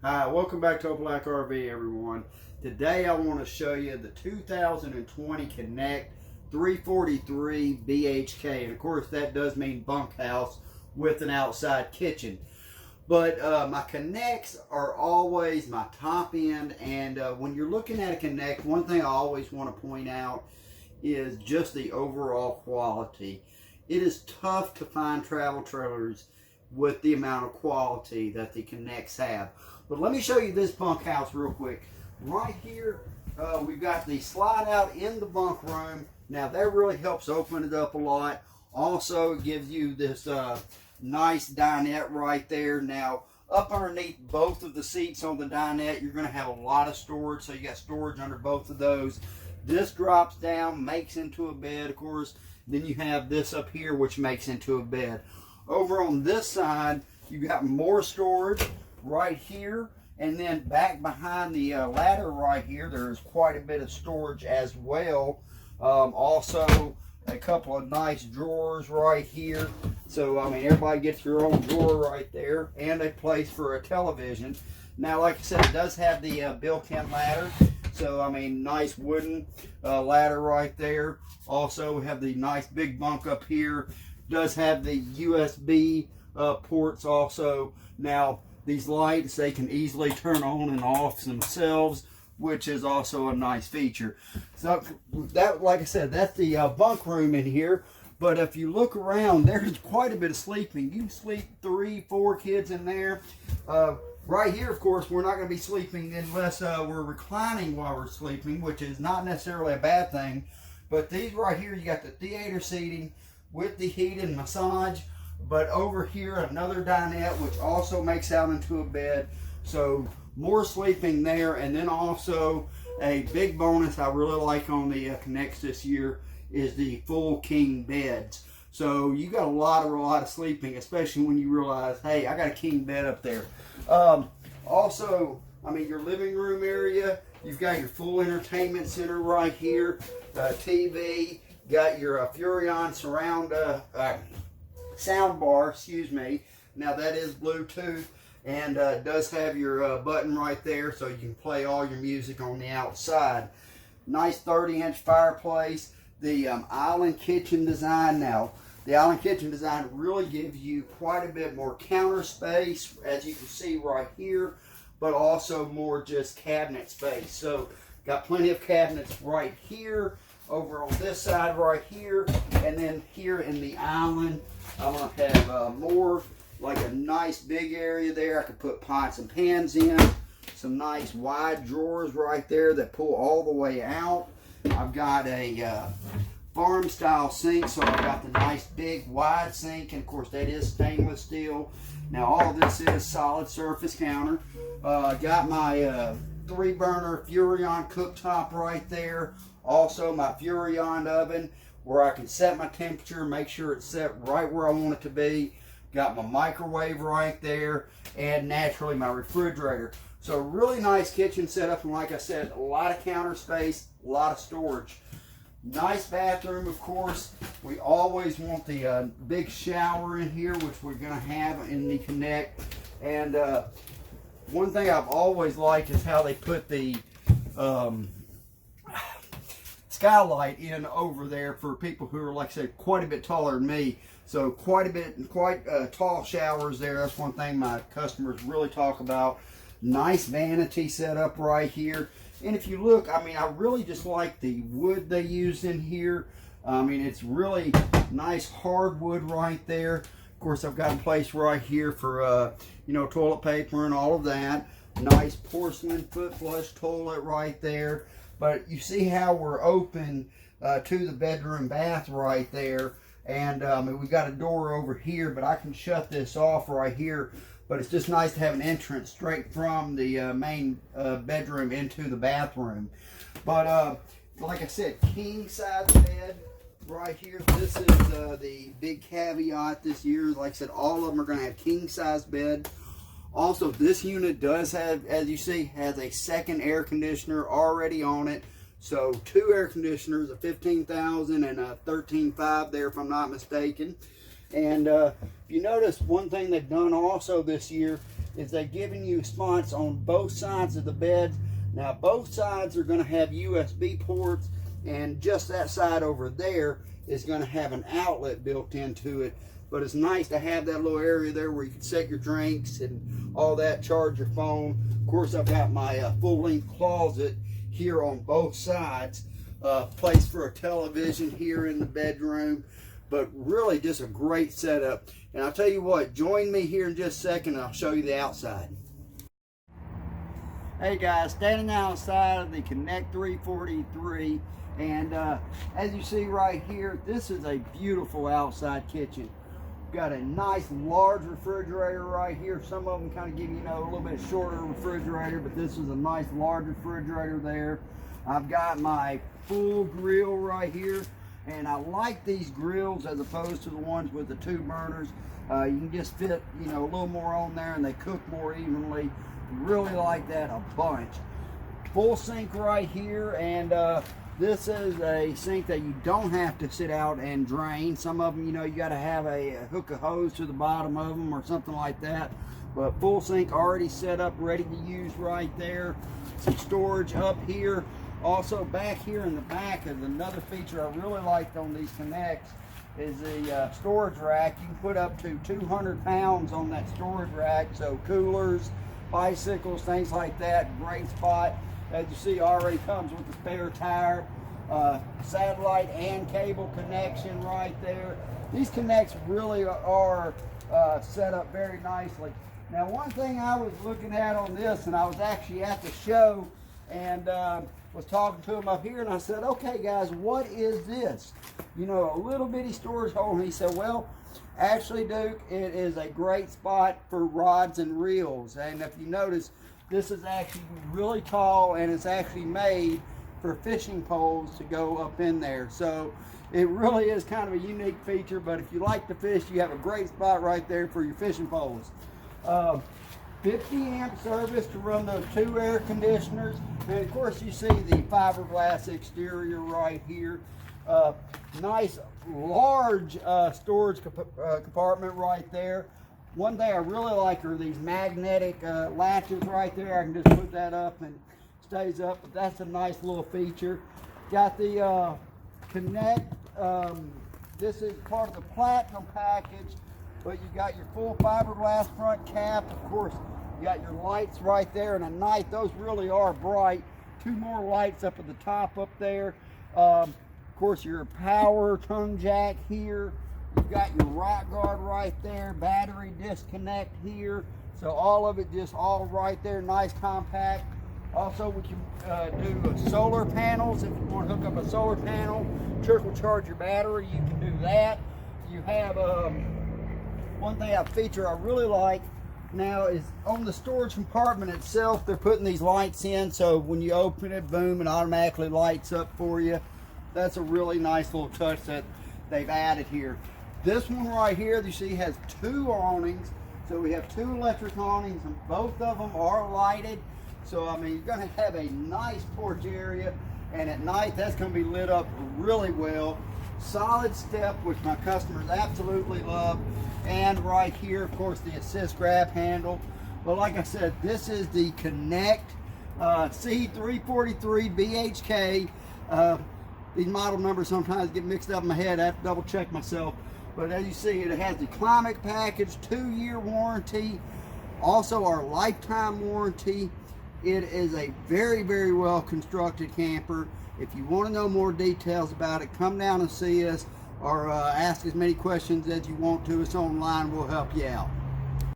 Hi, welcome back to Black RV, everyone. Today I want to show you the 2020 Connect 343 BHK, and of course that does mean bunkhouse with an outside kitchen. But my Connects are always my top end, and when you're looking at a Connect, one thing I always want to point out is just the overall quality. It is tough to find travel trailers with the amount of quality that the Connects have. But let me show you this bunkhouse real quick. Right here, we've got the slide out in the bunk room. Now that really helps open it up a lot. Also, it gives you this nice dinette right there. Now, up underneath both of the seats on the dinette, you're going to have a lot of storage. So you got storage under both of those. This drops down, makes into a bed, of course. Then you have this up here, which makes into a bed. Over on this side, you got more storage right here, and then back behind the ladder right here, there's quite a bit of storage as well. Also, a couple of nice drawers right here. So, I mean, everybody gets your own drawer right there, and a place for a television. Now, like I said, it does have the built-in ladder. So, I mean, nice wooden ladder right there. Also, we have the nice big bunk up here. Does have the USB ports also. Now, these lights, they can easily turn on and off themselves, which is also a nice feature. So that, like I said, that's the bunk room in here. But if you look around, there's quite a bit of sleeping. You can sleep 3-4 kids in there. Right here, of course, we're not going to be sleeping unless we're reclining while we're sleeping, which is not necessarily a bad thing. But these right here, you got the theater seating with the heat and massage. But over here, another dinette, which also makes out into a bed. So more sleeping there. And then also a big bonus I really like on the Connects this year is the full king beds. So you got a lot of sleeping, especially when you realize, hey, I got a king bed up there. Also, I mean, your living room area, you've got your full entertainment center right here, TV, got your Furrion surround sound bar, excuse me. Now that is Bluetooth, and does have your button right there, so you can play all your music on the outside. Nice 30-inch fireplace. The island kitchen design. Now, the island kitchen design really gives you quite a bit more counter space, as you can see right here, but also more just cabinet space. So, got plenty of cabinets right here, over on this side right here, and then here in the island, I'm going to have more, like a nice big area there. I could put pots and pans in, some nice wide drawers right there that pull all the way out. I've got a farm style sink, so I've got the nice big wide sink, and of course that is stainless steel. Now all of this is solid surface counter. Got my 3-burner Furrion cooktop right there. Also my Furrion oven where I can set my temperature, make sure it's set right where I want it to be. Got my microwave right there, and naturally my refrigerator. So really nice kitchen setup, and like I said, a lot of counter space, a lot of storage. Nice bathroom, of course. We always want the big shower in here, which we're going to have in the Connect. And one thing I've always liked is how they put the skylight in over there for people who are, like I said, quite a bit taller than me. So quite tall showers there. That's one thing my customers really talk about. Nice vanity set up right here. And if you look, I mean, I really just like the wood they use in here. I mean, it's really nice hardwood right there. Of course, I've got a place right here for, you know, toilet paper and all of that. Nice porcelain foot flush toilet right there. But you see how we're open to the bedroom bath right there. And we got a door over here, but I can shut this off right here. But it's just nice to have an entrance straight from the main bedroom into the bathroom. But like I said, king size bed right here. This is the big caveat this year. Like I said, all of them are going to have king size bed. Also, this unit does have, as you see, has a second air conditioner already on it. So 2 air conditioners, a 15,000 and a 13.5 there, if I'm not mistaken. And if you notice, one thing they've done also this year is they're giving you spots on both sides of the bed. Now both sides are going to have USB ports, and just that side over there is going to have an outlet built into it. But it's nice to have that little area there where you can set your drinks and all that, charge your phone. Of course, I've got my full-length closet here on both sides, place for a television here in the bedroom. But really just a great setup. And I'll tell you what, join me here in just a second and I'll show you the outside. Hey guys, standing outside of the Connect 343, and as you see right here, this is a beautiful outside kitchen. Got a nice large refrigerator right here. Some of them kind of give you, a little bit shorter refrigerator, but this is a nice large refrigerator there. I've got my full grill right here, and I like these grills as opposed to the ones with the 2 burners. You can just fit, a little more on there, and they cook more evenly. Really like that a bunch. Full sink right here, and this is a sink that you don't have to sit out and drain. Some of them, you got to have a hook of hose to the bottom of them or something like that. But full sink already set up, ready to use right there. Some storage up here. Also back here in the back is another feature I really liked on these Connects, is the storage rack. You can put up to 200 pounds on that storage rack, so coolers, bicycles, things like that. Great spot. As you see, already comes with the spare tire, satellite and cable connection right there. These Connects really are set up very nicely. Now, one thing I was looking at on this, and I was actually at the show and was talking to him up here, and I said, okay guys, what is this? A little bitty storage hole. And he said, well, actually, Duke, it is a great spot for rods and reels. And if you notice, this is actually really tall, and it's actually made for fishing poles to go up in there. So it really is kind of a unique feature, but if you like to fish, you have a great spot right there for your fishing poles. 50 amp service to run those 2 air conditioners. And of course you see the fiberglass exterior right here. Nice large storage compartment right there. One thing I really like are these magnetic latches right there. I can just put that up and it stays up, but that's a nice little feature. Got the Connect, this is part of the Platinum package, but you got your full fiberglass front cap. Of course, you got your lights right there, and at night those really are bright. 2 more lights up at the top up there. Of course, your power tongue jack here. You've got your rock guard right there, battery disconnect here. So all of it just all right there, nice compact. Also, we can do solar panels. If you want to hook up a solar panel, trickle charge your battery, you can do that. You have one thing, a feature I really like now is on the storage compartment itself, they're putting these lights in, so when you open it, boom, it automatically lights up for you. That's a really nice little touch that they've added here. This one right here, you see, has 2 awnings. So we have 2 electric awnings, and both of them are lighted. So, I mean, you're going to have a nice porch area, and at night, that's going to be lit up really well. Solid step, which my customers absolutely love. And right here, of course, the assist grab handle. But like I said, this is the Connect C343BHK. These model numbers sometimes get mixed up in my head. I have to double check myself. But as you see, it has the climate package, 2-year warranty, also our lifetime warranty. It is a very, very well constructed camper. If you want to know more details about it, come down and see us, or ask as many questions as you want to us online. We'll help you out.